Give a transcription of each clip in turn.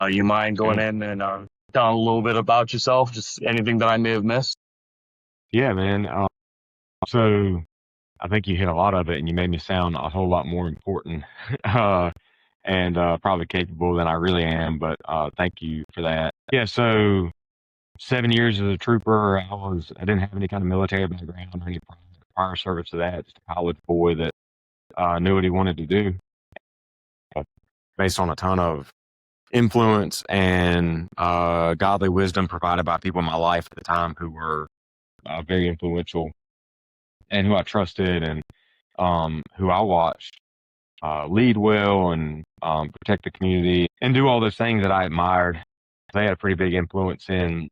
You mind going Okay. in and telling a little bit about yourself, just anything that I may have missed? Yeah, man. So I think you hit a lot of it, and you made me sound a whole lot more important uh, and probably capable than I really am. But thank you for that. Yeah. So 7 years as a trooper, I didn't have any kind of military background or any prior service to that. Just a college boy that knew what he wanted to do, uh, based on a ton of influence and godly wisdom provided by people in my life at the time who were very influential and who I trusted and who I watched lead well and protect the community and do all those things that I admired. They had a pretty big influence in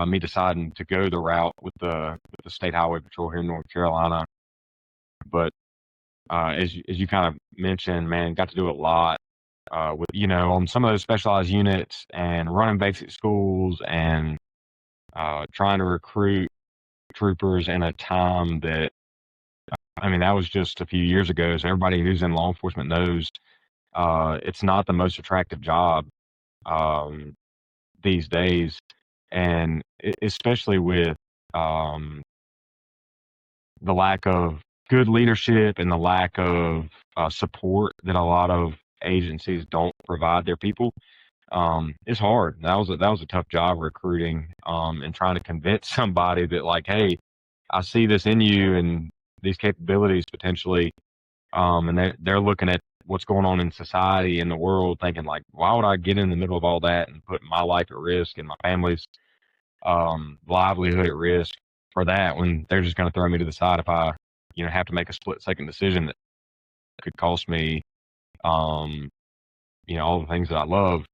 me deciding to go the route with the State Highway Patrol here in North Carolina. But as you kind of mentioned, man, got to do a lot with on some of those specialized units and running basic schools and trying to recruit troopers in a time that, I mean, that was just a few years ago. So everybody who's in law enforcement knows it's not the most attractive job um, these days, and especially with um, the lack of good leadership and the lack of support that a lot of agencies don't provide their people. It's hard. That was a tough job recruiting and trying to convince somebody that, like, hey, I see this in you and these capabilities potentially, and they're looking at what's going on in society in the world, thinking like, why would I get in the middle of all that and put my life at risk and my family's livelihood at risk for that when they're just going to throw me to the side if I have to make a split second decision that could cost me um, all the things that I love,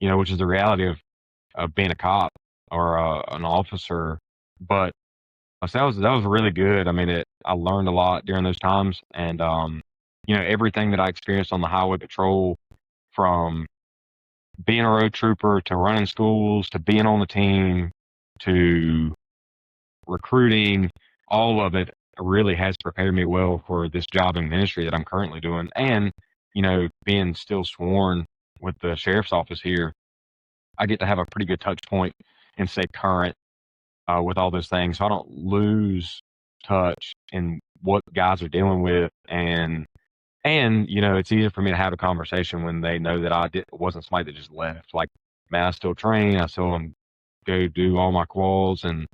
which is the reality of being a cop or an officer. But so that was really good. I mean, I learned a lot during those times, and everything that I experienced on the highway patrol, from being a road trooper to running schools to being on the team to recruiting, all of it really has prepared me well for this job in ministry that I'm currently doing, and being still sworn with the sheriff's office here, I get to have a pretty good touch point and stay current with all those things, so I don't lose touch in what guys are dealing with, and it's easier for me to have a conversation when they know that wasn't somebody that just left. Like, man, I still train, I still go do all my quals and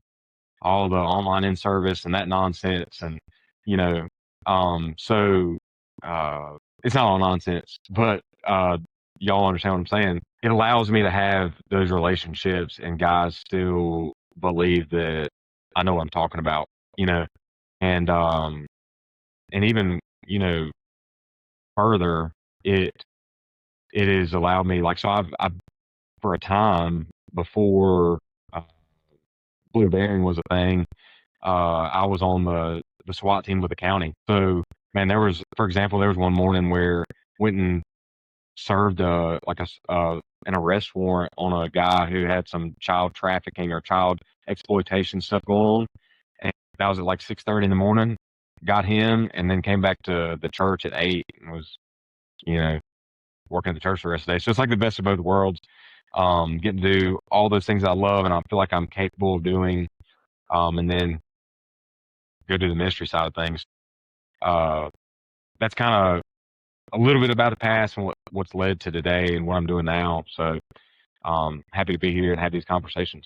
all the online in service and that nonsense, and you know, so uh, it's not all nonsense, but y'all understand what I'm saying. It allows me to have those relationships, and guys still believe that I know what I'm talking about, you know, and even further, it has allowed me, like, so I've for a time before uh, blue bearing was a thing. I was on the SWAT team with the county. So, man, for example, there was one morning where went and served an arrest warrant on a guy who had some child trafficking or child exploitation stuff going on, and that was at like 6:30 in the morning. Got him, and then came back to the church at 8 and was you know working at the church the rest of the day. So it's like the best of both worlds. Getting to do all those things I love and I feel like I'm capable of doing, and then go to the ministry side of things. Uh, that's kind of a little bit about the past and what's led to today and what I'm doing now. So happy to be here and have these conversations.